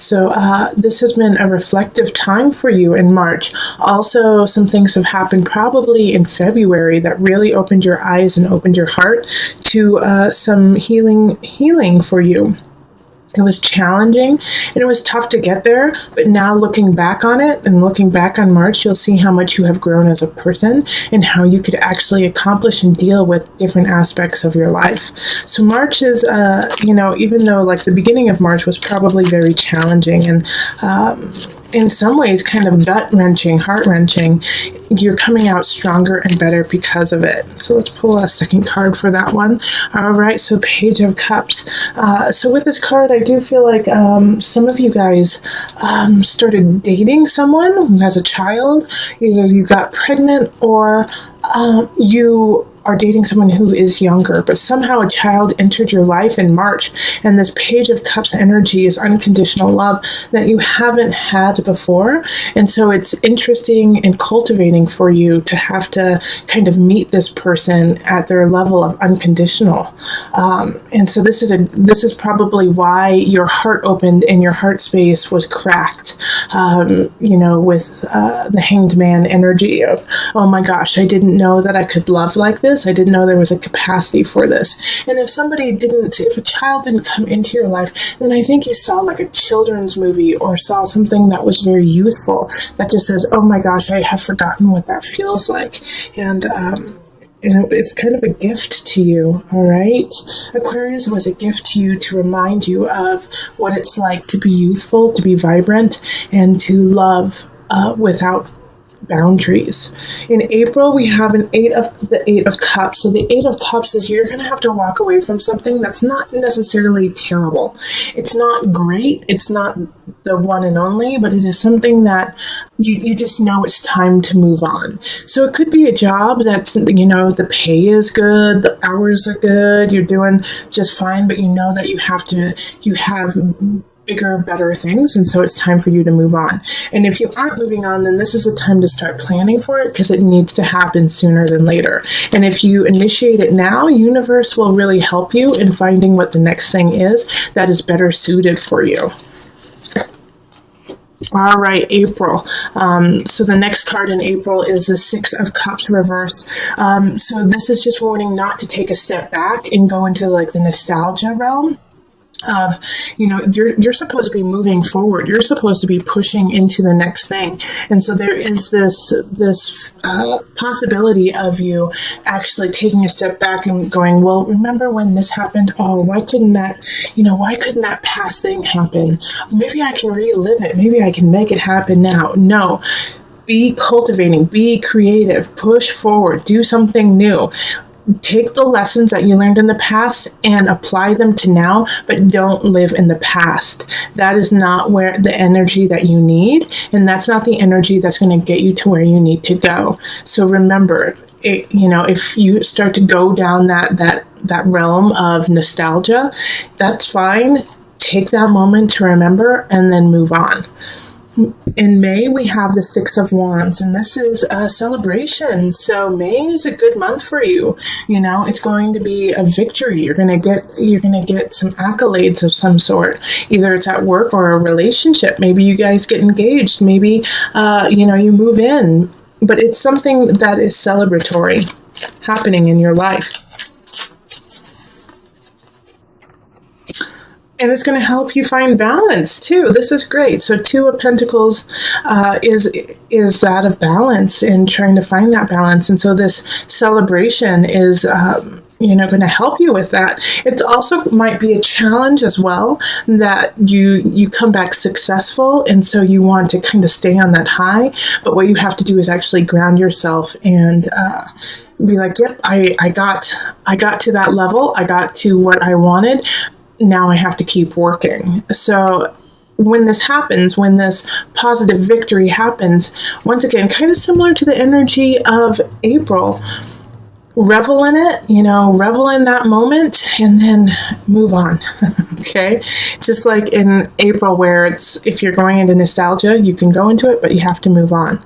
So this has been a reflective time for you in March. Also, some things have happened probably in February that really opened your eyes and opened your heart to some healing for you. It was challenging and it was tough to get there, but now looking back on it and looking back on March, you'll see how much you have grown as a person and how you could actually accomplish and deal with different aspects of your life. So March is, even though like the beginning of March was probably very challenging and in some ways kind of gut-wrenching, heart-wrenching, you're coming out stronger and better because of it. So let's pull a second card for that one. All right, so Page of Cups. So with this card, I do feel like some of you guys started dating someone who has a child. Either you got pregnant or you are dating someone who is younger, but somehow a child entered your life in March, and this Page of Cups energy is unconditional love that you haven't had before, and so it's interesting and cultivating for you to have to kind of meet this person at their level of unconditional, and so this is probably why your heart opened and your heart space was cracked, with the Hanged Man energy of, oh my gosh, I didn't know that I could love like this. I didn't know there was a capacity for this. And if a child didn't come into your life, then I think you saw like a children's movie or saw something that was very youthful that just says, oh my gosh, I have forgotten what that feels like. And it's kind of a gift to you, all right? Aquarius was a gift to you to remind you of what it's like to be youthful, to be vibrant, and to love without boundaries. In April, we have the Eight of Cups. So the Eight of Cups is you're going to have to walk away from something that's not necessarily terrible. It's not great. It's not the one and only, but it is something that you just know it's time to move on. So it could be a job that's, the pay is good, the hours are good, you're doing just fine, but you know that you have bigger, better things, and so it's time for you to move on. And if you aren't moving on, then this is the time to start planning for it because it needs to happen sooner than later. And if you initiate it now, universe will really help you in finding what the next thing is that is better suited for you. All right, April. So the next card in April is the Six of Cups reverse. So this is just warning not to take a step back and go into like the nostalgia realm of, you're supposed to be moving forward. You're supposed to be pushing into the next thing. And so there is this possibility of you actually taking a step back and going, well, remember when this happened? Oh, why couldn't that past thing happen? Maybe I can relive it. Maybe I can make it happen now. No. Be cultivating, be creative, push forward, do something new. Take the lessons that you learned in the past and apply them to now, but don't live in the past. That is not where the energy that you need, and that's not the energy that's going to get you to where you need to go. So remember, if you start to go down that realm of nostalgia, that's fine. Take that moment to remember and then move on. In May, we have the Six of Wands, and this is a celebration. So May is a good month for you. It's going to be a victory. You're going to get some accolades of some sort. Either it's at work or a relationship. Maybe you guys get engaged. Maybe, you move in. But it's something that is celebratory happening in your life. And it's going to help you find balance too. This is great. So Two of Pentacles is that of balance and trying to find that balance. And so this celebration is going to help you with that. It also might be a challenge as well that you come back successful, and so you want to kind of stay on that high. But what you have to do is actually ground yourself and be like, yep, I got to that level. I got to what I wanted. Now I have to keep working. So when this happens, when this positive victory happens, once again, kind of similar to the energy of April, revel in it, revel in that moment and then move on. Okay. Just like in April, where if you're going into nostalgia, you can go into it, but you have to move on.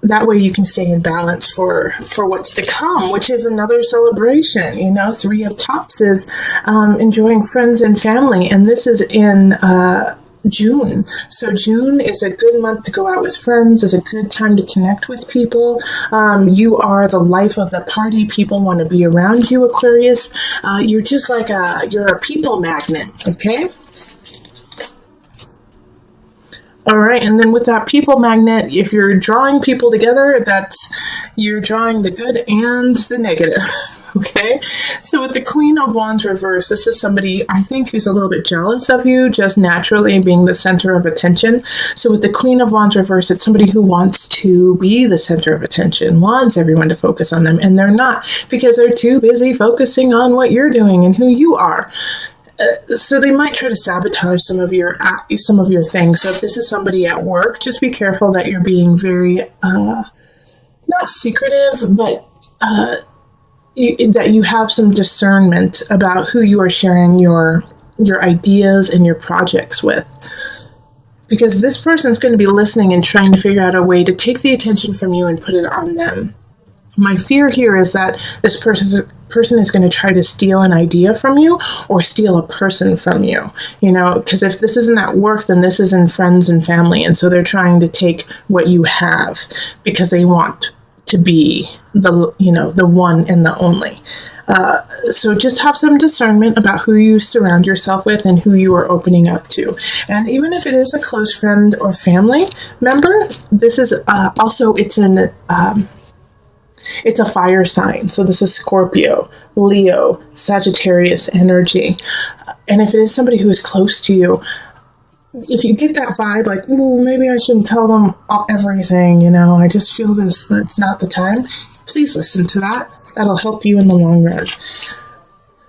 That way you can stay in balance for what's to come, which is another celebration. Three of Cups is enjoying friends and family. And this is in June. So June is a good month to go out with friends, is a good time to connect with people. You are the life of the party. People want to be around you, Aquarius. You're just like you're a people magnet, okay? All right, and then with that people magnet, if you're drawing people together, you're drawing the good and the negative, okay? So with the Queen of Wands reverse, this is somebody, I think, who's a little bit jealous of you, just naturally being the center of attention. So with the Queen of Wands reverse, it's somebody who wants to be the center of attention, wants everyone to focus on them, and they're not, because they're too busy focusing on what you're doing and who you are. So they might try to sabotage some of your things. So if this is somebody at work, just be careful that you're being very not secretive, but that you have some discernment about who you are sharing your ideas and your projects with. Because this person's going to be listening and trying to figure out a way to take the attention from you and put it on them. My fear here is that this person is going to try to steal an idea from you or steal a person from you, because if this isn't at work, then this is in friends and family. And so they're trying to take what you have because they want to be the one and the only. So just have some discernment about who you surround yourself with and who you are opening up to. And even if it is a close friend or family member, this is also, it's a fire sign. So this is Scorpio, Leo, Sagittarius energy. And if it is somebody who is close to you, if you get that vibe, like, ooh, maybe I shouldn't tell them everything, I just feel that's not the time, please listen to that. That'll help you in the long run.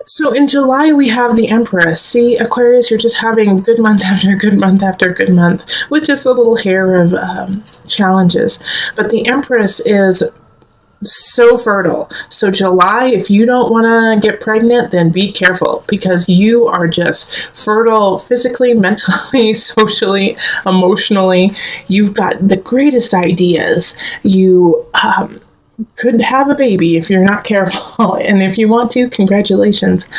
So in July, we have the Empress. See, Aquarius, you're just having good month after good month after good month with just a little hair of challenges. But the Empress is so fertile. So July, if you don't want to get pregnant, then be careful, because you are just fertile physically, mentally, socially, emotionally. You've got the greatest ideas. You could have a baby if you're not careful. And if you want to, congratulations.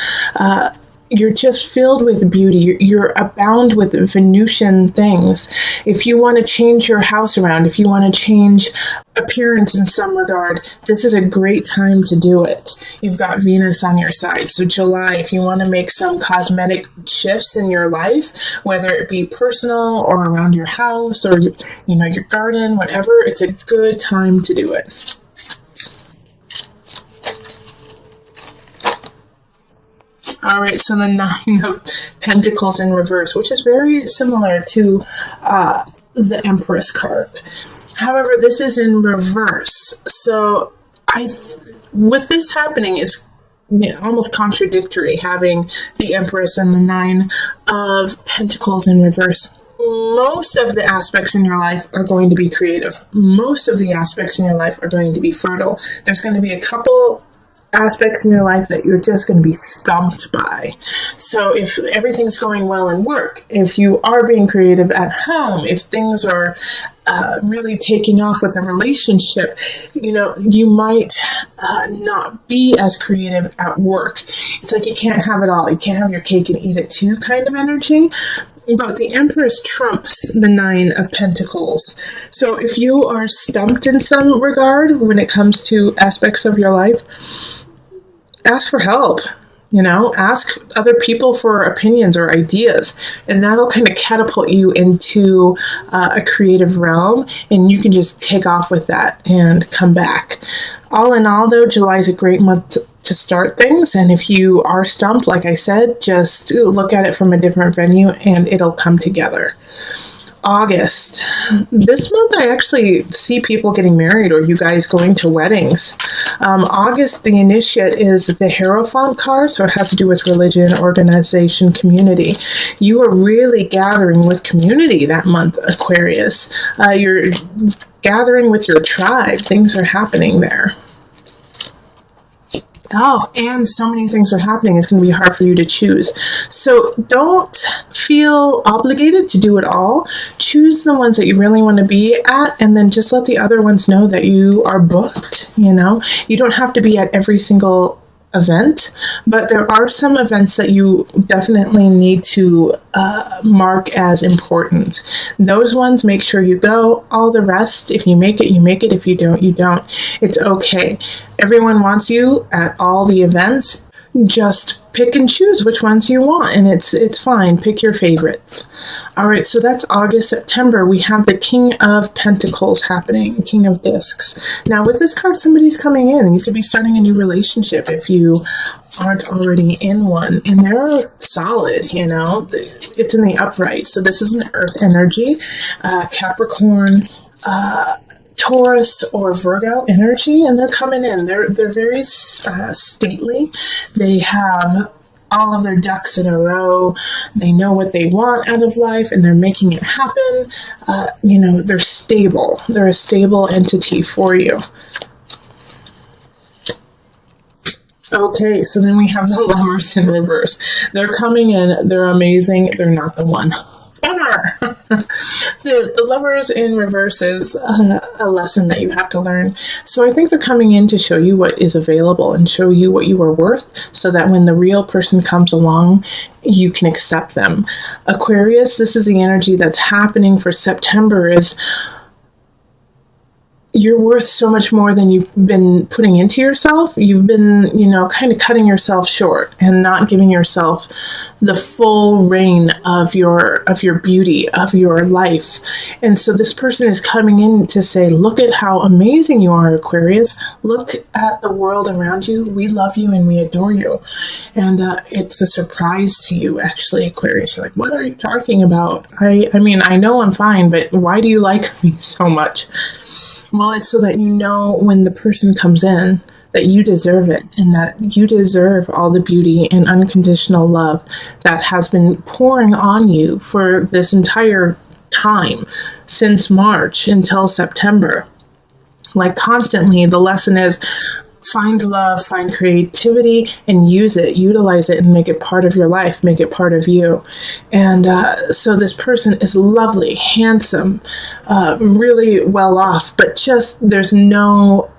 You're just filled with beauty. You're abound with Venusian things. If you want to change your house around, if you want to change appearance in some regard, this is a great time to do it. You've got Venus on your side. So July, if you want to make some cosmetic shifts in your life, whether it be personal or around your house or, your garden, whatever, it's a good time to do it. All right, so the Nine of Pentacles in reverse, which is very similar to the Empress card. However, this is in reverse. So with this happening is almost contradictory, having the Empress and the Nine of Pentacles in reverse. Most of the aspects in your life are going to be creative. Most of the aspects in your life are going to be fertile. There's going to be a couple aspects in your life that you're just going to be stumped by. So if everything's going well in work, if you are being creative at home, if things are really taking off with a relationship, you might not be as creative at work. It's like you can't have it all. You can't have your cake and eat it too kind of energy. But the Empress trumps the Nine of Pentacles. So if you are stumped in some regard when it comes to aspects of your life, ask for help. Ask other people for opinions or ideas, and that'll kind of catapult you into a creative realm, and you can just take off with that and come back. All in all, though, July is a great month to start things, and if you are stumped, like I said, just look at it from a different venue, and it'll come together. August. This month I actually see people getting married or you guys going to weddings. August, the initiate is the Hierophant card, so it has to do with religion, organization, community. You are really gathering with community that month, Aquarius. You're gathering with your tribe. Things are happening there. Oh, and so many things are happening, it's going to be hard for you to choose. So don't feel obligated to do it all. Choose the ones that you really want to be at, and then just let the other ones know that you are booked, You don't have to be at every single event, but there are some events that you definitely need to mark as important. Those ones, make sure you go. All the rest, if you make it, you make it. If you don't, you don't. It's okay. Everyone wants you at all the events. Just pick and choose which ones you want, and it's fine. Pick your favorites. All right, so that's August. September, we have the King of Pentacles happening, King of Discs. Now, with this card, somebody's coming in. You could be starting a new relationship if you aren't already in one, and they're solid, you know. It's in the upright, so this is an earth energy. Capricorn, Taurus or Virgo energy, and they're coming in. They're very stately. They have all of their ducks in a row. They know what they want out of life, and they're making it happen. You know, they're stable. They're a stable entity for you. Okay, so then we have the Lovers in reverse. They're coming in. They're amazing. They're not the one. Bummer. The Lovers in reverse is a lesson that you have to learn. So I think they're coming in to show you what is available and show you what you are worth, so that when the real person comes along, you can accept them. Aquarius, this is the energy that's happening for September. Is you're worth so much more than you've been putting into yourself. You've been, you know, kind of cutting yourself short and not giving yourself the full reign of your beauty, of your life. And so this person is coming in to say, look at how amazing you are, Aquarius. Look at the world around you. We love you and we adore you. And it's a surprise to you, actually, Aquarius. You're like, what are you talking about? I mean, I know I'm fine, but why do you like me so much? Well, it's so that you know when the person comes in that you deserve it, and that you deserve all the beauty and unconditional love that has been pouring on you for this entire time, since March until September. Like, constantly, the lesson is find love, find creativity, and use it, utilize it, and make it part of your life, make it part of you. And so this person is lovely, handsome, really well off, but just there's no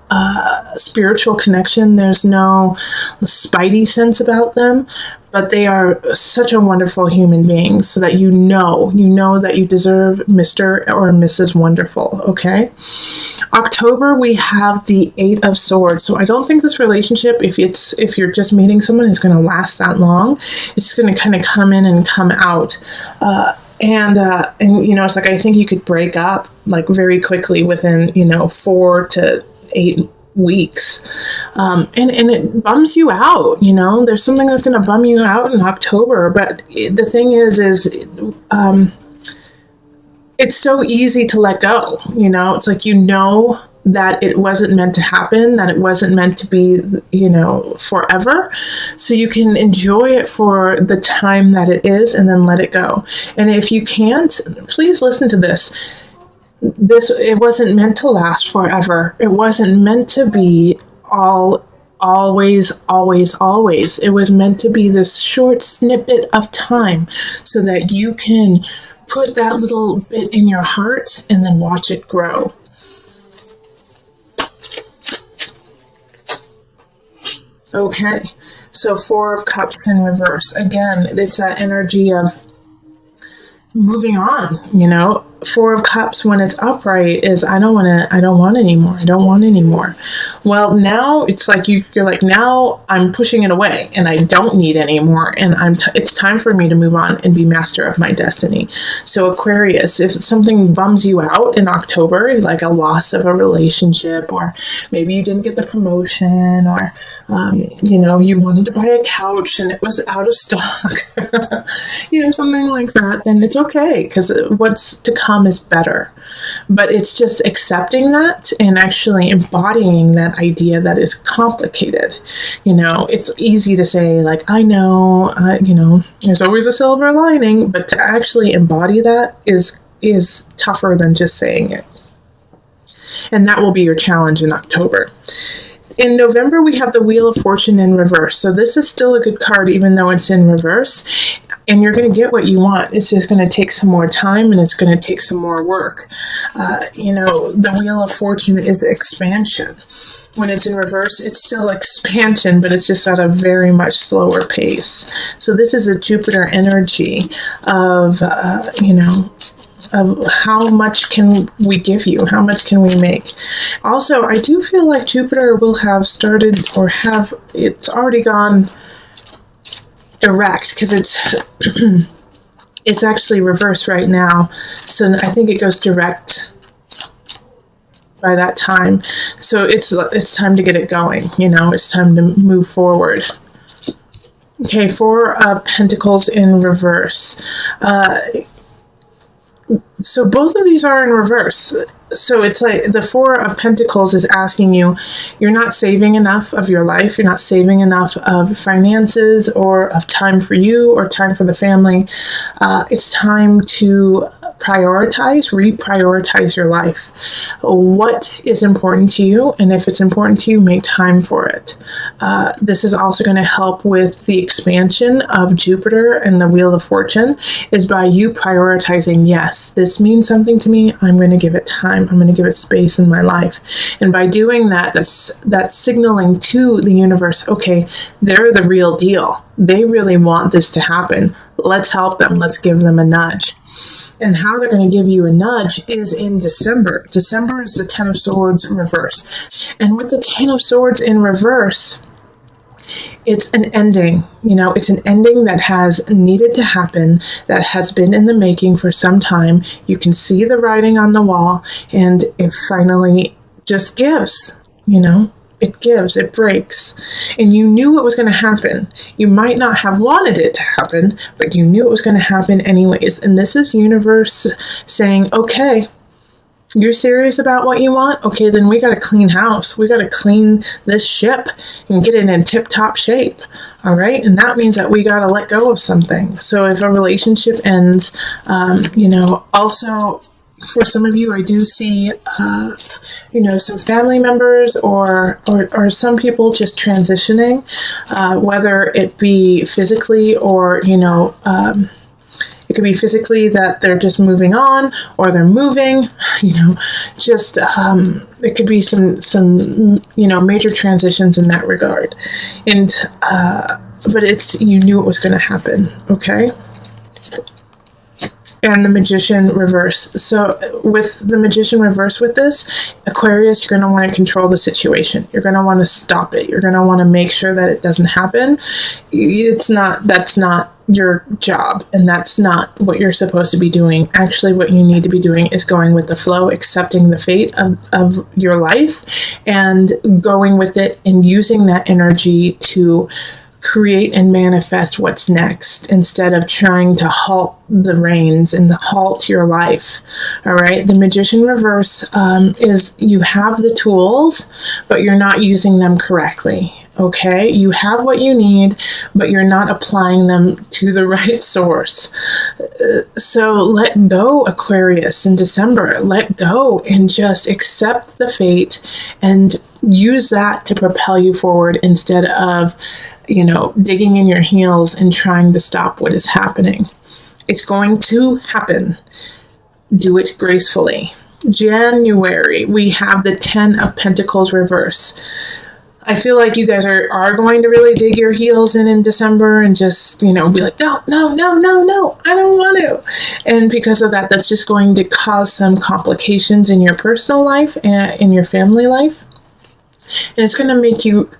spiritual connection. There's no spidey sense about them, but they are such a wonderful human being, so that you know that you deserve Mr. or Mrs. Wonderful, okay? October, we have the Eight of Swords. So I don't think this relationship, if you're just meeting someone, is going to last that long. It's going to kind of come in and come out. And you know, it's like, I think you could break up like very quickly within, 4 to 8 weeks. And it bums you out, there's something that's going to bum you out in October. But the thing is it's so easy to let go. It's like, that it wasn't meant to happen, that it wasn't meant to be, forever. So you can enjoy it for the time that it is and then let it go. And if you can't, please listen to this. It wasn't meant to last forever. It wasn't meant to be always. It was meant to be this short snippet of time so that you can put that little bit in your heart and then watch it grow. Okay, so Four of Cups in reverse. Again, it's that energy of moving on, Four of Cups when it's upright is I don't want anymore. Well, now it's like you're like, now I'm pushing it away and I don't need anymore, and it's time for me to move on and be master of my destiny. So Aquarius, if something bums you out in October, like a loss of a relationship, or maybe you didn't get the promotion, or you wanted to buy a couch and it was out of stock, something like that, then it's okay, because what's to come is better. But it's just accepting that and actually embodying that idea that is complicated. It's easy to say, like, I know, there's always a silver lining, but to actually embody that is tougher than just saying it. And that will be your challenge in October. In November, we have the Wheel of Fortune in reverse. So this is still a good card, even though it's in reverse. and you're going to get what you want. It's just going to take some more time, and it's going to take some more work. The Wheel of Fortune is expansion. When it's in reverse, it's still expansion, but it's just at a very much slower pace. So this is a Jupiter energy of, of how much can we give you? How much can we make? Also, I do feel like Jupiter will have started, or it's already gone direct, because it's actually reversed right now. So I think it goes direct by that time. So it's time to get it going. It's time to move forward. Okay, Four of Pentacles in reverse. So both of these are in reverse. So it's like the Four of Pentacles is asking you, you're not saving enough of your life. You're not saving enough of finances or of time for you or time for the family. It's time to reprioritize your life. What is important to you? And if it's important to you, make time for it. This is also going to help with the expansion of Jupiter and the Wheel of Fortune, is by you prioritizing, yes, this means something to me. I'm going to give it time. I'm going to give it space in my life. And by doing that, that's signaling to the universe, okay, they're the real deal. They really want this to happen. Let's help them. Let's give them a nudge. And how they're going to give you a nudge is in December. December is the Ten of Swords in reverse. And with the Ten of Swords in reverse, it's an ending. It's an ending that has needed to happen, that has been in the making for some time. You can see the writing on the wall, and it finally just gives, It gives, it breaks. And you knew it was going to happen. You might not have wanted it to happen, but you knew it was going to happen anyways. And this is universe saying, okay, you're serious about what you want? Okay, then we got to clean house. We got to clean this ship and get it in tip-top shape. All right? And that means that we got to let go of something. So if a relationship ends, also for some of you, I do see, some family members or some people just transitioning, whether it be physically or, it could be physically that they're just moving on, or they're moving, it could be some major transitions in that regard. And, but you knew it was going to happen. Okay. And the Magician reverse. So with the Magician reverse with this, Aquarius, you're going to want to control the situation. You're going to want to stop it. You're going to want to make sure that it doesn't happen. That's not your job, and that's not what you're supposed to be doing. Actually, what you need to be doing is going with the flow, accepting the fate of your life, and going with it and using that energy to create and manifest what's next, instead of trying to halt the reins and halt your life. All right. The Magician reverse is you have the tools, but you're not using them correctly. Okay. You have what you need, but you're not applying them to the right source. So let go, Aquarius, in December. Let go and just accept the fate and use that to propel you forward, instead of, digging in your heels and trying to stop what is happening. It's going to happen. Do it gracefully. January, we have the 10 of Pentacles reverse. I feel like you guys are going to really dig your heels in December and just, be like, no, I don't want to. And because of that, that's just going to cause some complications in your personal life and in your family life. And it's going to make you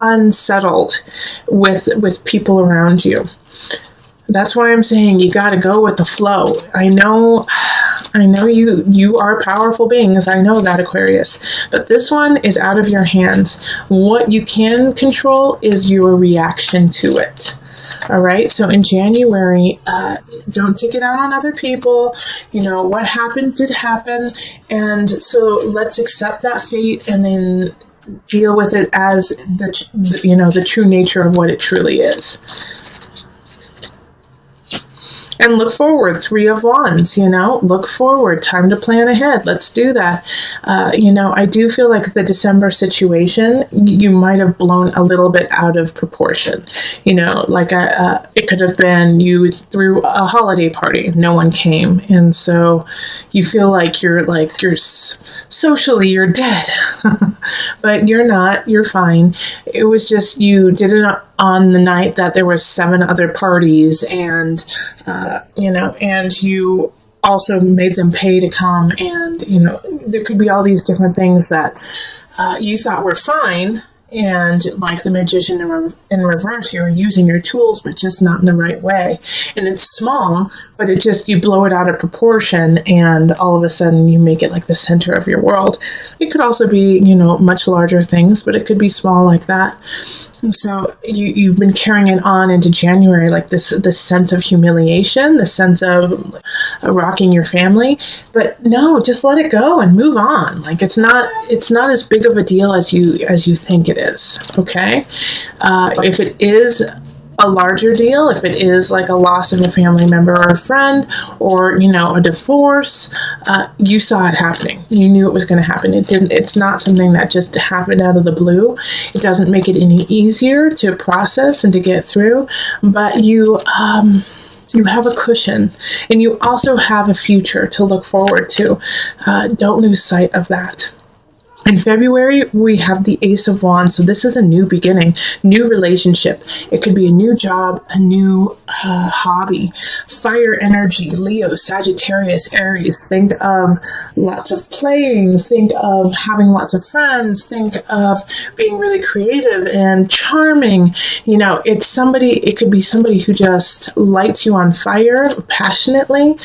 unsettled with people around you. That's why I'm saying you got to go with the flow. I know you are powerful beings. I know that, Aquarius. But this one is out of your hands. What you can control is your reaction to it. All right. So in January, don't take it out on other people. What happened did happen. And so let's accept that fate and then deal with it as the true nature of what it truly is. And look forward, Three of Wands, look forward, time to plan ahead. Let's do that. I do feel like the December situation, you might have blown a little bit out of proportion. It could have been you threw a holiday party, no one came. And so you feel like you're socially, you're dead, but you're not, you're fine. It was just, you did it on the night that there were 7 other parties, and and you also made them pay to come, and there could be all these different things that you thought were fine, and like the Magician in reverse, you're using your tools, but just not in the right way. And it's small, but you blow it out of proportion, and all of a sudden you make it like the center of your world. It could also be, much larger things, but it could be small like that. And so you've been carrying it on into January, like this sense of humiliation, the sense of rocking your family. But no, just let it go and move on. Like it's not as big of a deal as you think it is. Okay, if it is a larger deal, if it is like a loss of a family member or a friend, or a divorce, you saw it happening. You knew it was going to happen. It's not something that just happened out of the blue. It doesn't make it any easier to process and to get through, but you have a cushion, and you also have a future to look forward to. Don't lose sight of that. In February, we have the Ace of Wands. So this is a new beginning, new relationship. It could be a new job, a new hobby. Fire energy, Leo, Sagittarius, Aries. Think of lots of playing. Think of having lots of friends. Think of being really creative and charming. It could be somebody who just lights you on fire passionately,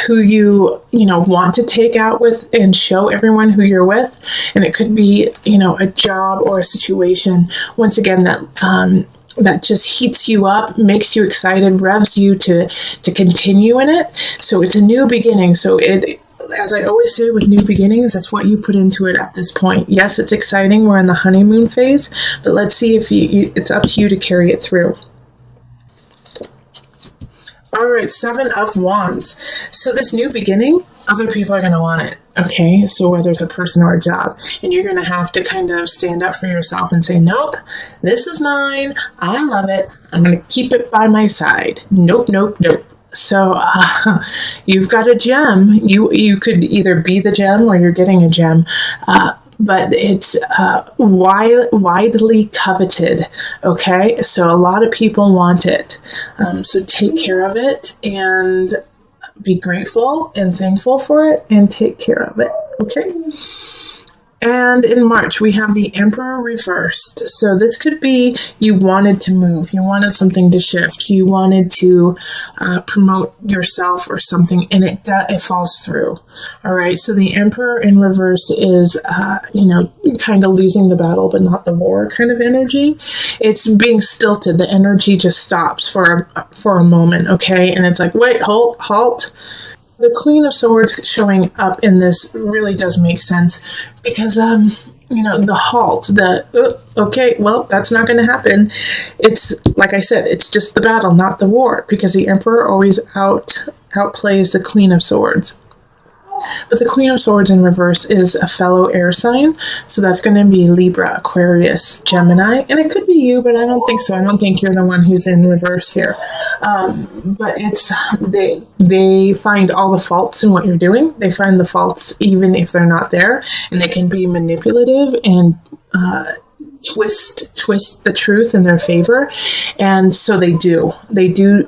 who you want to take out with and show everyone who you're with. And it could be, a job or a situation, once again, that just heats you up, makes you excited, revs you to continue in it. So it's a new beginning. So as I always say with new beginnings, that's what you put into it at this point. Yes, it's exciting. We're in the honeymoon phase, but let's see if it's up to you to carry it through. All right, 7 of Wands. So this new beginning, other people are going to want it. Okay, so whether it's a person or a job, and you're going to have to kind of stand up for yourself and say, nope, this is mine. I love it. I'm going to keep it by my side. Nope, nope, nope. So you've got a gem. You could either be the gem or you're getting a gem. But it's widely coveted, okay? So a lot of people want it. So take care of it and be grateful and thankful for it and take care of it, okay? And in March, we have the Emperor reversed. So this could be you wanted to move. You wanted something to shift. You wanted to promote yourself or something, and it falls through. All right. So the Emperor in reverse is, kind of losing the battle, but not the war kind of energy. It's being stilted. The energy just stops for a moment. Okay. And it's like, wait, halt. The Queen of Swords showing up in this really does make sense because, the halt, okay, well, that's not going to happen. It's, like I said, it's just the battle, not the war, because the Emperor always outplays the Queen of Swords. But the Queen of Swords in reverse is a fellow air sign. So that's going to be Libra, Aquarius, Gemini. And it could be you, but I don't think so. I don't think you're the one who's in reverse here. But it's they find all the faults in what you're doing. They find the faults even if they're not there. And they can be manipulative and twist the truth in their favor. And so they do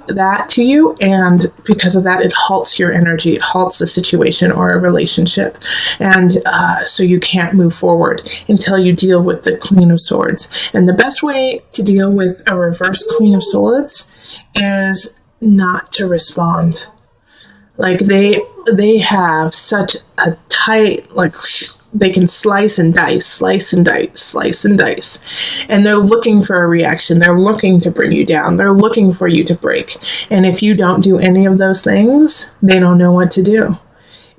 that to you, and because of that, it halts your energy, it halts the situation or a relationship, and so you can't move forward until you deal with the Queen of Swords. And the best way to deal with a reverse Queen of Swords is not to respond. Like they have such a tight, they can slice and dice. And they're looking for a reaction. They're looking to bring you down. They're looking for you to break. And if you don't do any of those things, they don't know what to do.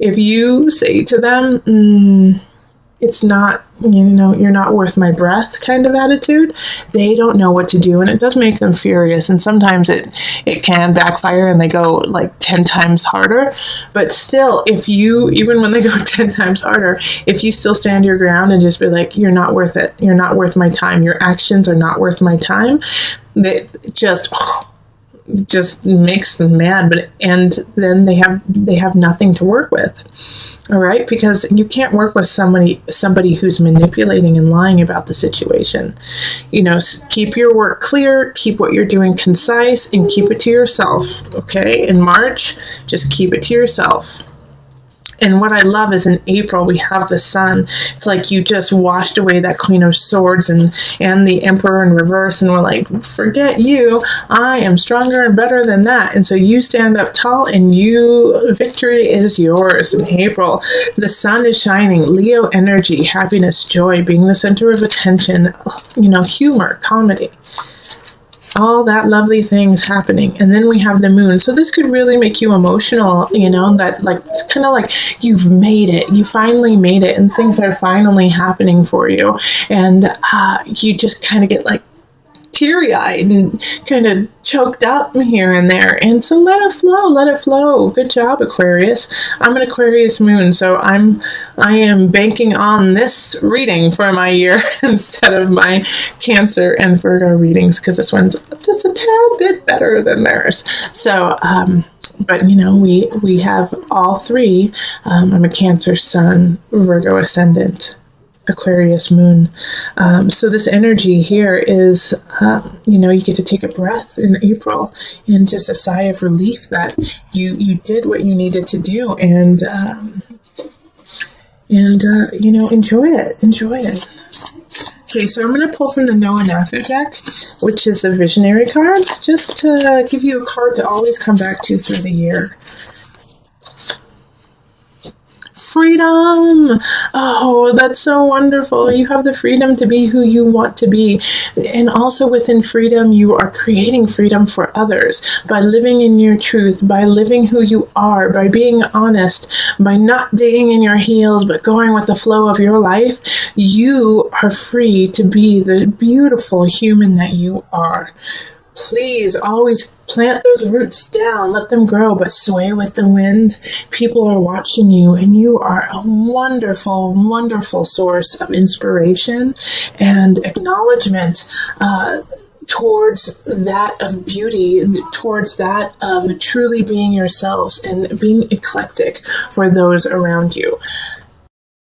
If you say to them, it's not, you're not worth my breath kind of attitude. They don't know what to do, and it does make them furious, and sometimes it can backfire and they go like 10 times harder. But still, if you, even when they go 10 times harder, if you still stand your ground and just be like, you're not worth it, you're not worth my time, your actions are not worth my time, that just makes them mad. And then they have nothing to work with. All right, because you can't work with somebody who's manipulating and lying about the situation. Keep your work clear, keep what you're doing concise, and keep it to yourself. Okay, in March, just keep it to yourself. And what I love is in April, we have the sun. It's like you just washed away that Queen of Swords and the Emperor in reverse. And we're like, forget you. I am stronger and better than that. And so you stand up tall and victory is yours in April. The sun is shining. Leo energy, happiness, joy, being the center of attention, humor, comedy. All that lovely things happening. And then we have the moon. So this could really make you emotional, that like, it's kind of like you've made it. You finally made it and things are finally happening for you. And you just kind of get like teary-eyed and kind of choked up here and there. And so let it flow. Good job, Aquarius. I'm an Aquarius moon, so I am banking on this reading for my year instead of my Cancer and Virgo readings, because this one's just a tad bit better than theirs. So but we have all three. I'm a Cancer sun, Virgo ascendant, Aquarius moon. So this energy here is, you get to take a breath in April and just a sigh of relief that you did what you needed to do, and enjoy it. Okay, so I'm going to pull from the Noah Nather deck, which is the visionary cards, just to give you a card to always come back to through the year. Freedom! Oh, that's so wonderful. You have the freedom to be who you want to be. And also within freedom, you are creating freedom for others by living in your truth, by living who you are, by being honest, by not digging in your heels, but going with the flow of your life. You are free to be the beautiful human that you are. Please always plant those roots down, let them grow, but sway with the wind. People are watching you, and you are a wonderful, wonderful source of inspiration and acknowledgement towards that of beauty, towards that of truly being yourselves and being eclectic for those around you.